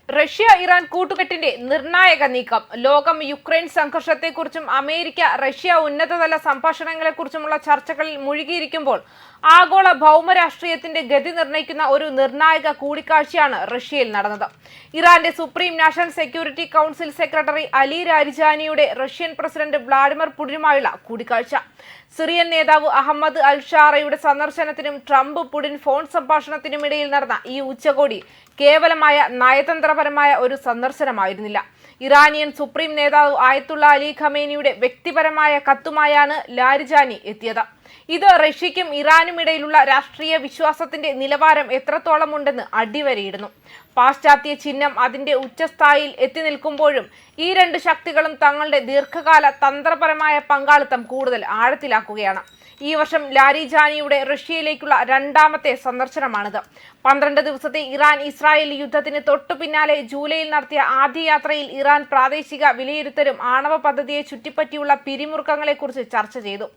Russia Iran കൂട്ടുകെട്ടിന്റെ നിർണായക നീക്കം. ലോകം യുക്രൈൻ സംഘർഷത്തെക്കുറിച്ചും അമേരിക്ക റഷ്യ ഉന്നതതല സംഭാഷണങ്ങളെക്കുറിച്ചുമുള്ള ചർച്ചകളിൽ മുഴുകിയിരിക്കുമ്പോൾ ആഗോള ഭൗമരാഷ്ട്രീയത്തിന്റെ ഗതി നിർണ്ണയിക്കുന്ന ഒരു നിർണായക കൂടിക്കാഴ്ചയാണ് റഷ്യയിൽ നടന്നത്. ഇറാന്റെ supreme national security council secretary Ali ലാരിജാനിയുടെ റഷ്യൻ പ്രസിഡന്റ് വ്ളാഡിമിർ പുടിനുമായുള്ള കൂടിക്കാഴ്ച. സിറിയൻ നേതാവ് അഹമ്മദ് അൽ ഷാറയുടെ സന്ദർശനത്തിനും ട്രംപ് പുടിൻ ഫോൺ സംഭാഷണത്തിനുമിടയിൽ നടന്ന ഈ ഉച്ചകോടി കേവലമായ നയതന്ത്രപരമായ ഒരു സന്ദർശനമായിരുന്നില്ല. ഇറാനിയൻ സുപ്രീം നേതാവ് ആയത്തുള്ള അലി ഖമേനിയുടെ വ്യക്തിപരമായ കത്തുമായാണ് ലാരിജാനി എത്തിയത്. ഇത് റഷ്യയ്ക്കും ഇറാനുമിടയിലുള്ള രാഷ്ട്രീയ വിശ്വാസത്തിന്റെ നിലവാരം എത്രത്തോളം ഉണ്ടെന്ന് അടിവരയിടുന്നു. പാശ്ചാത്യ ചിഹ്നം അതിന്റെ ഉച്ചസ്ഥായിയിൽ എത്തി നിൽക്കുമ്പോഴും ഈ രണ്ട് ശക്തികളും തങ്ങളുടെ ദീർഘകാല തന്ത്രപരമായ പങ്കാളിത്തം കൂടുതൽ ആഴത്തിലാക്കുകയാണ്. ഈ വർഷം ലാരിജാനിയുടെ റഷ്യയിലേക്കുള്ള രണ്ടാമത്തെ സന്ദർശനമാണിത്. 12 ദിവസത്തെ ഇറാൻ ഇസ്രായേൽ യുദ്ധത്തിന് തൊട്ടു പിന്നാലെ ജൂലൈയിൽ നടത്തിയ ആദ്യ യാത്രയിൽ ഇറാൻ പ്രാദേശിക വിലയിരുത്തലും ആണവ പദ്ധതിയെ ചുറ്റിപ്പറ്റിയുള്ള പിരിമുറുക്കങ്ങളെക്കുറിച്ച് ചർച്ച ചെയ്തു.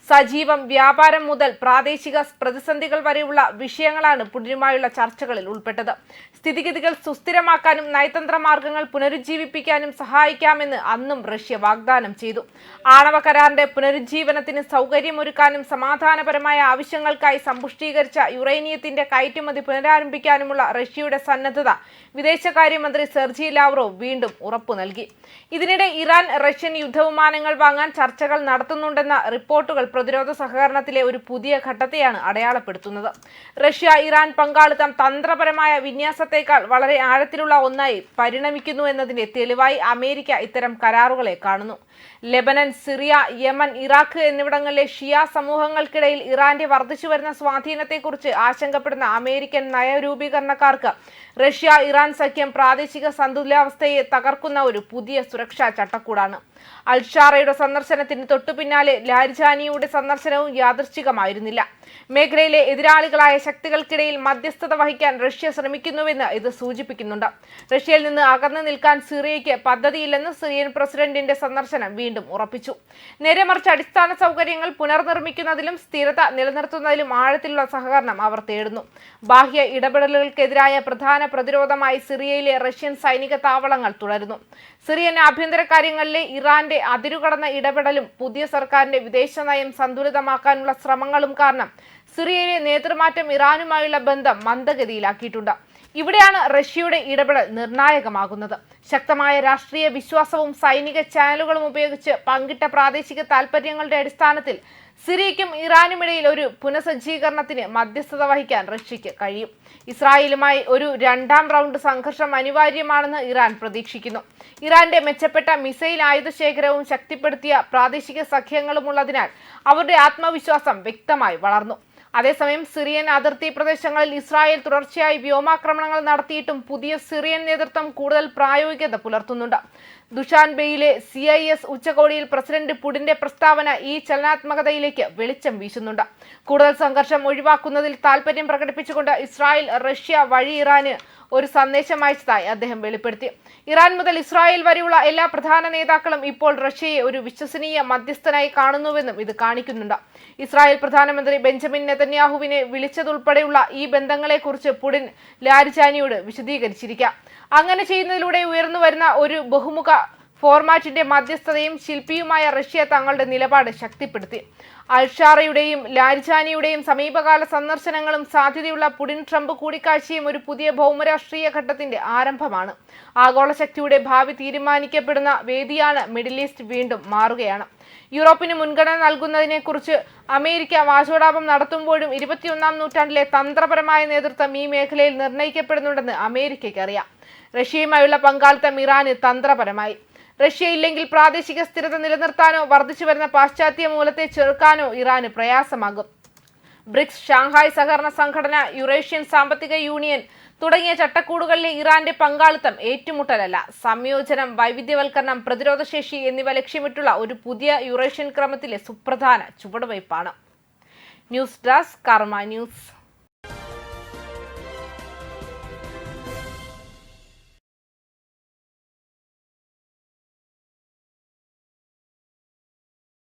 സജീവം വ്യാപാരം മുതൽ പ്രാദേശിക പ്രതിസന്ധികൾ വരെയുള്ള വിഷയങ്ങളാണ് പുടിനുമായുള്ള ചർച്ചകളിൽ ഉൾപ്പെട്ടത്. സ്ഥിതിഗതികൾ സുസ്ഥിരമാക്കാനും നയതന്ത്ര മാർഗങ്ങൾ പുനരുജ്ജീവിപ്പിക്കാനും സഹായിക്കാമെന്ന് അന്നും റഷ്യ വാഗ്ദാനം ചെയ്തു. ആണവ കരാറിന്റെ പുനരുജ്ജീവനത്തിന് സൗകര്യമൊരുക്കാനും സമാധാനപരമായ ആവശ്യങ്ങൾക്കായി സമ്പുഷ്ടീകരിച്ച യുറേനിയത്തിന്റെ കയറ്റുമതി പുനരാരംഭിക്കാനുമുള്ള റഷ്യയുടെ സന്നദ്ധത വിദേശകാര്യമന്ത്രി സെർജി ലാവ്റോവ് വീണ്ടും ഉറപ്പു നൽകി. ഇതിനിടെ ഇറാൻ റഷ്യൻ യുദ്ധവിമാനങ്ങൾ വാങ്ങാൻ ചർച്ചകൾ നടത്തുന്നുണ്ടെന്ന റിപ്പോർട്ടുകൾ പ്രതിരോധ സഹകരണത്തിലെ ഒരു പുതിയ ഘട്ടത്തെയാണ് അടയാളപ്പെടുത്തുന്നത്. റഷ്യ ഇറാൻ പങ്കാളിത്തം തന്ത്രപരമായ വിന്യാസത്തേക്കാൾ വളരെ ആഴത്തിലുള്ള ഒന്നായി പരിണമിക്കുന്നു എന്നതിന്റെ തെളിവായി അമേരിക്ക ഇത്തരം കരാറുകളെ കാണുന്നു. ലെബനൻ, സിറിയ, യമൻ, ഇറാഖ് എന്നിവിടങ്ങളിലെ ഷിയ സമൂഹങ്ങൾക്കിടയിൽ ഇറാന്റെ വർദ്ധിച്ചുവരുന്ന സ്വാധീനത്തെക്കുറിച്ച് ആശങ്കപ്പെടുന്ന അമേരിക്കൻ നയരൂപീകരണക്കാർക്ക് റഷ്യ ഇറാൻ സഖ്യം പ്രാദേശിക സന്തുലിതാവസ്ഥയെ തകർക്കുന്ന ഒരു പുതിയ സുരക്ഷാ ചട്ടക്കൂടാണ്. അൽ ഷാറയുടെ സന്ദർശനത്തിന് തൊട്ടു പിന്നാലെ ലാരിജാനിയുടെ സന്ദർശനവും യാദൃച്ഛികമായിരുന്നില്ല. മേഖലയിലെ എതിരാളികളായ ശക്തികൾക്കിടയിൽ മധ്യസ്ഥത വഹിക്കാൻ റഷ്യ ശ്രമിക്കുന്നുവെന്ന് ഇത് സൂചിപ്പിക്കുന്നുണ്ട്. റഷ്യയിൽ നിന്ന് അകന്നു നിൽക്കാൻ സിറിയയ്ക്ക് പദ്ധതിയില്ലെന്ന് സിറിയൻ പ്രസിഡന്റിന്റെ സന്ദർശനം വീണ്ടും ഉറപ്പിച്ചു. നേരെമറിച്ച് അടിസ്ഥാന സൗകര്യങ്ങൾ പുനർനിർമ്മിക്കുന്നതിലും സ്ഥിരത നിലനിർത്തുന്നതിലും ആഴത്തിലുള്ള സഹകരണം അവർ തേടുന്നു. ബാഹ്യ ഇടപെടലുകൾക്കെതിരായ പ്രധാന പ്രതിരോധമായി സിറിയയിലെ റഷ്യൻ സൈനിക താവളങ്ങൾ തുടരുന്നു. സിറിയൻ ആഭ്യന്തര കാര്യങ്ങളിലെ ഇറാന്റെ അതിരുകടന്ന ഇടപെടലും പുതിയ സർക്കാരിന്റെ വിദേശ നയം സന്തുലിതമാക്കാനുള്ള ശ്രമങ്ങളും കാരണം സിറിയയിലെ നേതൃമാറ്റം ഇറാനുമായുള്ള ബന്ധം മന്ദഗതിയിലാക്കിയിട്ടുണ്ട്. ഇവിടെയാണ് റഷ്യയുടെ ഇടപെടൽ നിർണായകമാകുന്നത്. ശക്തമായ രാഷ്ട്രീയ വിശ്വാസവും സൈനിക ചാനലുകളും ഉപയോഗിച്ച് പങ്കിട്ട പ്രാദേശിക താൽപര്യങ്ങളുടെ അടിസ്ഥാനത്തിൽ സിറിയയ്ക്കും ഇറാനുമിടയിൽ ഒരു പുനഃസജ്ജീകരണത്തിന് മധ്യസ്ഥത വഹിക്കാൻ റഷ്യയ്ക്ക് കഴിയും. ഇസ്രായേലുമായി ഒരു രണ്ടാം റൗണ്ട് സംഘർഷം അനിവാര്യമാണെന്ന് ഇറാൻ പ്രതീക്ഷിക്കുന്നു. ഇറാന്റെ മെച്ചപ്പെട്ട മിസൈൽ ആയുധശേഖരവും ശക്തിപ്പെടുത്തിയ പ്രാദേശിക സഖ്യങ്ങളുമുള്ളതിനാൽ അവരുടെ ആത്മവിശ്വാസം വ്യക്തമായി വളർന്നു. അതേസമയം സിറിയൻ അതിർത്തി പ്രദേശങ്ങളിൽ ഇസ്രായേൽ തുടർച്ചയായി വ്യോമാക്രമണങ്ങൾ നടത്തിയിട്ടും പുതിയ സിറിയൻ നേതൃത്വം കൂടുതൽ പ്രായോഗികത പുലർത്തുന്നുണ്ട്. ദുഷാൻബെയിലെ CIS ഉച്ചകോടിയിൽ പ്രസിഡന്റ് പുടിന്റെ പ്രസ്താവന ഈ ചലനാത്മകതയിലേക്ക് വെളിച്ചം വീശുന്നുണ്ട്. കൂടുതൽ സംഘർഷം ഒഴിവാക്കുന്നതിൽ താൽപര്യം പ്രകടിപ്പിച്ചുകൊണ്ട് ഇസ്രായേൽ റഷ്യ വഴി ഇറാന് ഒരു സന്ദേശം അയച്ചതായി അദ്ദേഹം വെളിപ്പെടുത്തി. ഇറാൻ മുതൽ ഇസ്രായേൽ വരെയുള്ള എല്ലാ പ്രധാന നേതാക്കളും ഇപ്പോൾ റഷ്യയെ ഒരു വിശ്വസനീയ മധ്യസ്ഥനായി കാണുന്നുവെന്നും ഇത് കാണിക്കുന്നുണ്ട്. ഇസ്രായേൽ പ്രധാനമന്ത്രി ബെഞ്ചമിൻ നെതന്യാഹുവിനെ വിളിച്ചതുൾപ്പെടെയുള്ള ഈ ബന്ധങ്ങളെക്കുറിച്ച് പുടിൻ ലാരിജാനിയോട് വിശദീകരിച്ചിരിക്കാം. അങ്ങനെ ചെയ്യുന്നതിലൂടെ ഉയർന്നു വരുന്ന ഒരു ബഹുമുഖ ഫോർമാറ്റിന്റെ മധ്യസ്ഥതയും ശില്പിയുമായ റഷ്യ തങ്ങളുടെ നിലപാട് ശക്തിപ്പെടുത്തി. അൽ ഷാറയുടെയും ലാരിജാനിയുടെയും സമീപകാല സന്ദർശനങ്ങളും സാധ്യതയുള്ള പുടിൻ ട്രംപ് കൂടിക്കാഴ്ചയും ഒരു പുതിയ ഭൗമരാഷ്ട്രീയ ഘട്ടത്തിന്റെ ആരംഭമാണ്. ആഗോള ശക്തിയുടെ ഭാവി തീരുമാനിക്കപ്പെടുന്ന വേദിയാണ് മിഡിൽ ഈസ്റ്റ് വീണ്ടും മാറുകയാണ്. യൂറോപ്പിന് മുൻഗണന നൽകുന്നതിനെക്കുറിച്ച് അമേരിക്ക വാചോടാപം നടത്തുമ്പോഴും 21ാം നൂറ്റാണ്ടിലെ തന്ത്രപരമായ നേതൃത്വം ഈ മേഖലയിൽ നിർണ്ണയിക്കപ്പെടുന്നുണ്ടെന്ന് അമേരിക്കയ്ക്ക് അറിയാം. റഷ്യയുമായുള്ള പങ്കാളിത്തം ഇറാന് തന്ത്രപരമായി. റഷ്യ ഇല്ലെങ്കിൽ പ്രാദേശിക സ്ഥിരത നിലനിർത്താനോ വർദ്ധിച്ചു വരുന്ന പാശ്ചാത്യ മൂലത്തെ ചെറുക്കാനോ ഇറാന് പ്രയാസമാകും. ബ്രിക്സ്, ഷാങ്ഹായ് സഹകരണ സംഘടന, യുറേഷ്യൻ സാമ്പത്തിക യൂണിയൻ തുടങ്ങിയ ചട്ടക്കൂടുകളിലെ ഇറാന്റെ പങ്കാളിത്തം ഏറ്റുമുട്ടലല്ല, സംയോജനം, വൈവിധ്യവൽക്കരണം, പ്രതിരോധശേഷി എന്നിവ ലക്ഷ്യമിട്ടുള്ള ഒരു പുതിയ യുറേഷ്യൻ ക്രമത്തിലെ സുപ്രധാന ചുവടുവയ്പ്പാണ്. ന്യൂസ് ഡെസ്ക് കർമ്മ ന്യൂസ്.